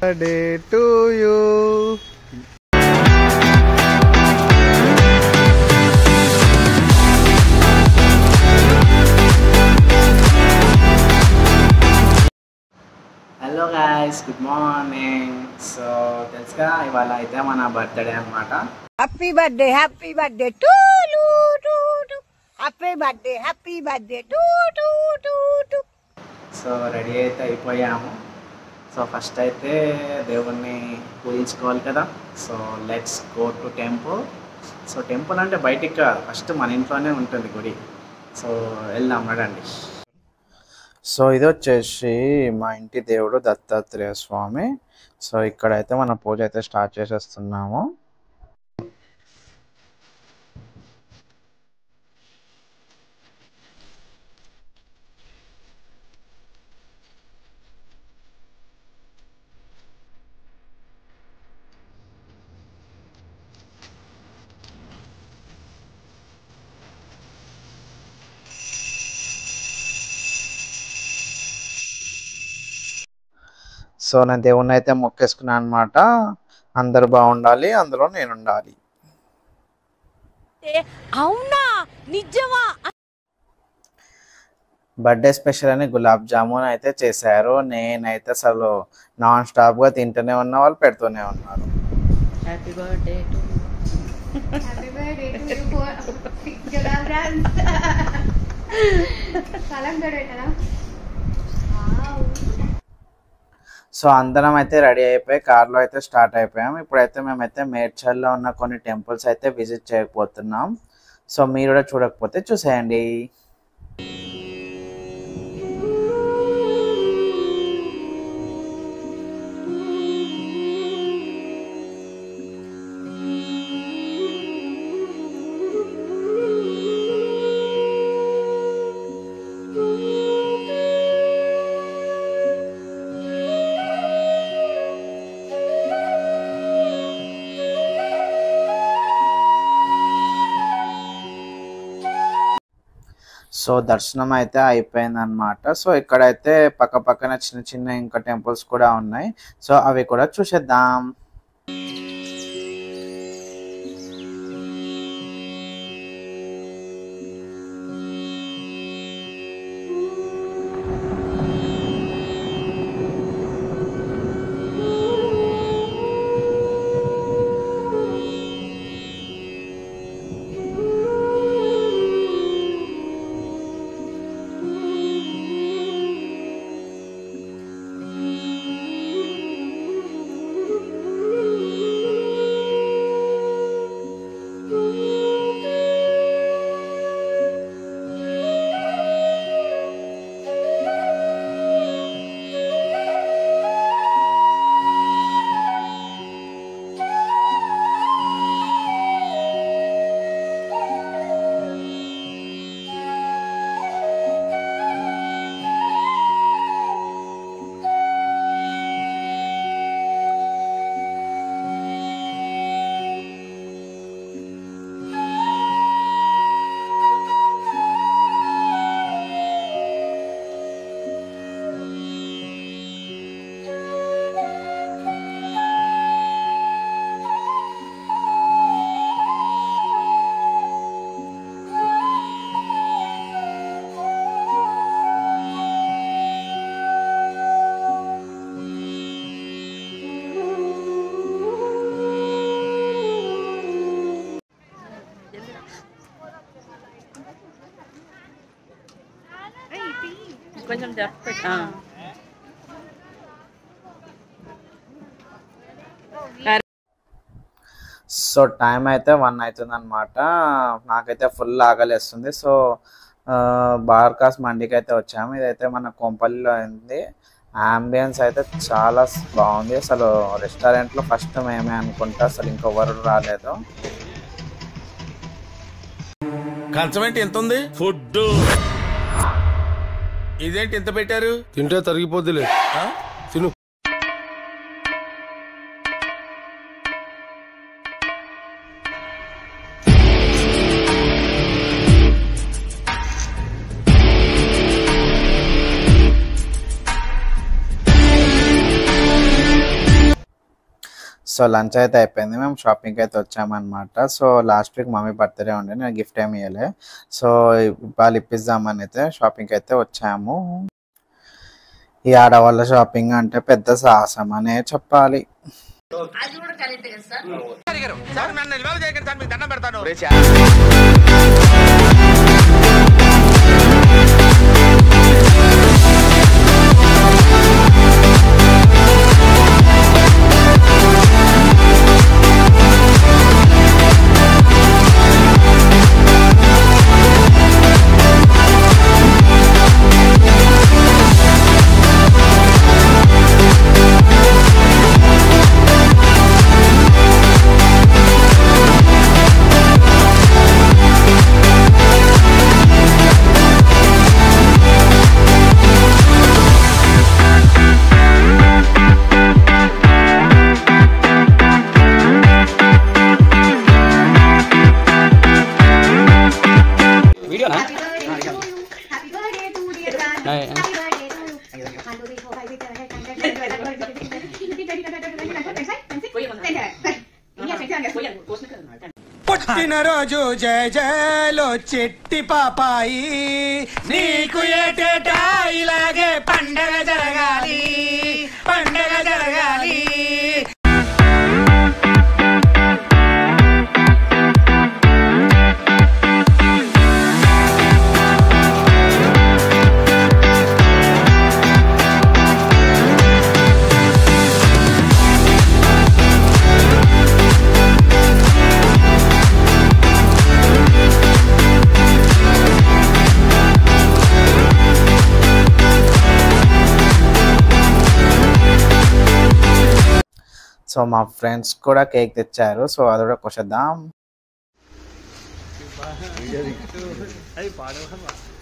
Birthday to you. Hello guys, good morning. So తెలుసుగా ఇవాళ అయితే మన బర్త్డే అన్నమాట. Happy birthday to you happy birthday to. So ready అయితే అయిపోయాము. సో ఫస్ట్ అయితే దేవుణ్ణి పూజించుకోవాలి కదా. So let's go to temple. So temple అంటే బయటికి కాదు, ఫస్ట్ మన ఇంట్లోనే ఉంటుంది గుడి. సో వెళ్దాం రండి. సో ఇది వచ్చేసి మా ఇంటి దేవుడు దత్తాత్రేయ స్వామి. సో ఇక్కడైతే మన పూజ అయితే స్టార్ట్ చేసేస్తున్నాము. సో నేను దేవుణ్ణి అయితే మొక్కేసుకున్నాను అనమాట. అందరు బాగుండాలి, అందులో నేను ఉండాలి. అవునా, నిజమా? బర్త్డే స్పెషల్ అని గులాబ్ జామున్ అయితే చేశారు. నేనైతే అసలు నాన్ స్టాప్గా తింటూనే ఉన్నా, వాళ్ళు పెడుతూనే ఉన్నారు. హ్యాపీ బర్త్డే టు సో అందరం అయితే రెడీ అయిపోయి కార్లో అయితే స్టార్ట్ అయిపోయాం. ఇప్పుడైతే మేమైతే మేడ్చల్లో ఉన్న కొన్ని టెంపుల్స్ అయితే విజిట్ చేయకపోతున్నాం. సో మీరు కూడా చూడకపోతే చూసేయండి. సో దర్శనం అయితే అయిపోయింది అనమాట. సో ఇక్కడైతే పక్క పక్కన చిన్న చిన్న ఇంకా టెంపుల్స్ కూడా ఉన్నాయి. సో అవి కూడా చూసేద్దాం. కొంచెం జరుపు. సో టైం అయితే 1 అవుతుంది అనమాట. నాకైతే ఫుల్ ఆకలిస్తుంది. సో బార్కాస్ మండికి అయితే వచ్చాము. ఇదైతే మన కొంపల్లిలో అయింది. అంబియన్స్ అయితే చాలా బాగుంది. అసలు రెస్టారెంట్లో ఫస్ట్ మేమే అనుకుంటా, అసలు ఇంకెవరు రాలేదు. కంచం ఏంటి ఎంత ఉంది? ఫుడ్ ఇదేంటి ఎంత పెట్టారు? తింటే తరిగిపోద్దిలే, తిను. సో లంచ్ అయితే అయిపోయింది, మేము షాపింగ్కి అయితే వచ్చామన్నమాట. So last week mummy birthday ఉండే, నేను గిఫ్ట్ ఏమి ఇవ్వలే. సో వాళ్ళు ఇప్పిద్దామని అయితే షాపింగ్కి అయితే వచ్చాము. ఈ ఆడవాళ్ళ షాపింగ్ అంటే పెద్ద సాహసం అనే చెప్పాలి. పుట్టినరోజు జయ జయలో చెట్టి పాపాయి, నీకు ఏటేటా ఇలాగే పండగ జరగాలి, పండగ జరగాలి. సో మా ఫ్రెండ్స్ కూడా కేక్ తెచ్చారు, సో అది కూడా కోసేద్దాం.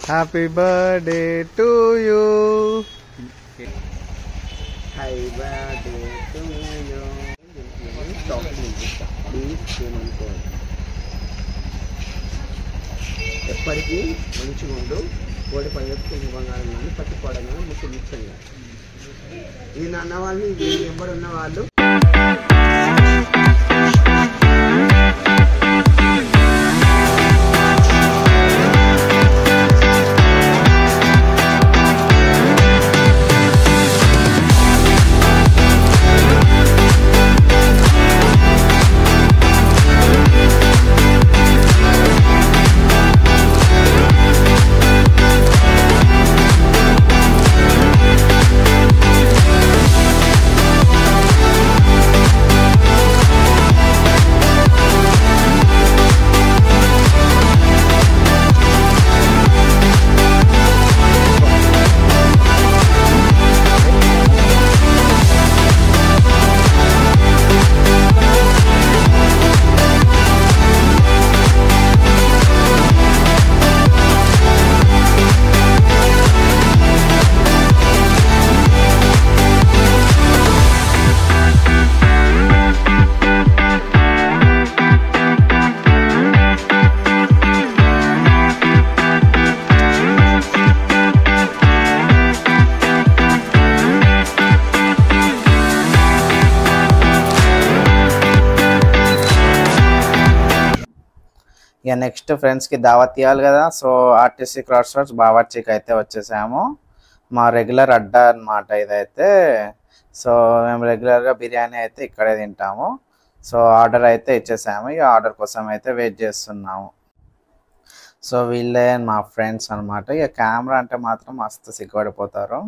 Happy birthday to you. ఎప్పటికీ మంచిగా ఉండు, కోడి పండుగ బంగారం పట్టుకోవడం ముఖ్య ముఖ్యంగా. ఈ నాన్న వాళ్ళు ఎవరున్న వాళ్ళు ఇక నెక్స్ట్ ఫ్రెండ్స్కి దావత్ ఇవ్వాలి కదా. సో ఆర్టీసీ క్రాస్ రోడ్స్ బావర్చీకి అయితే వచ్చేసాము. మా రెగ్యులర్ అడ్డా అన్నమాట ఇదైతే. సో మేము రెగ్యులర్గా బిర్యానీ అయితే ఇక్కడే తింటాము. సో ఆర్డర్ అయితే ఇచ్చేసాము, ఇక ఆర్డర్ కోసం అయితే వెయిట్ చేస్తున్నాము. సో వీళ్ళే మా ఫ్రెండ్స్ అనమాట. ఇక కెమెరా అంటే మాత్రం మస్తు సిగ్గుపడిపోతారు.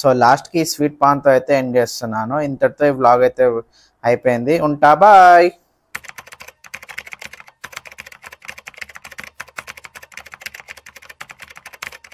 సో లాస్ట్కి స్వీట్ పాన్తో అయితే ఎండ్ చేస్తున్నాను. ఇంతటితో ఈ వ్లాగ్ అయితే అయిపోయింది. ఉంటా, బాయ్.